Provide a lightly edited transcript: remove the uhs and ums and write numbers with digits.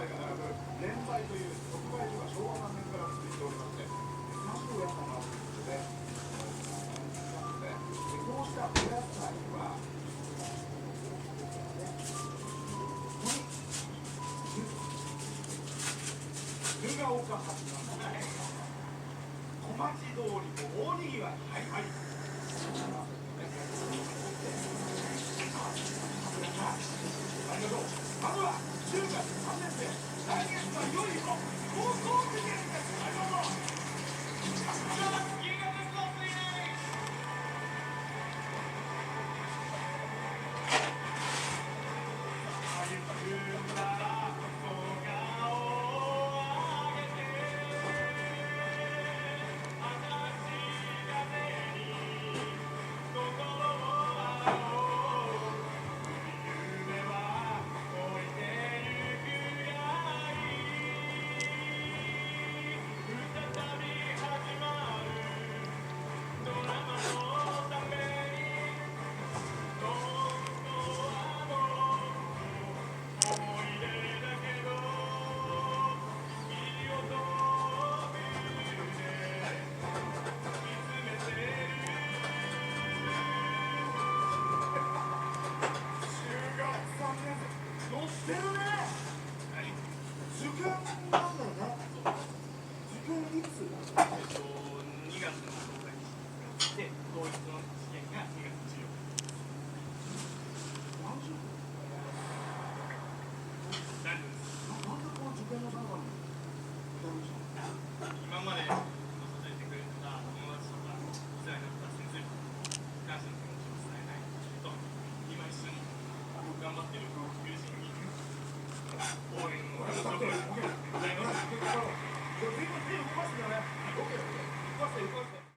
材が並ぶ連売という特売所が昭和3年から続いておりまして、何度屋さんがあるということで、こうしたお野菜は、犬ヶ丘発なんですね。小町通りも大にぎわい。はいはい。ありがとう。まずは中学3年生、来月はいよいよ高校受験です。ありがとう。乗ってるね。受験なんだよね。受験いつ？2月の10日で、統一の試験が2月14日。何時？大丈夫です。なんでこの受験の最後に今まで支えてくれた友達とかお世話になった先生と感謝の気持ちを伝えたいと、今一緒に頑張ってる友人に応援をございます。手を動かすんだよね。動かせ動かせ。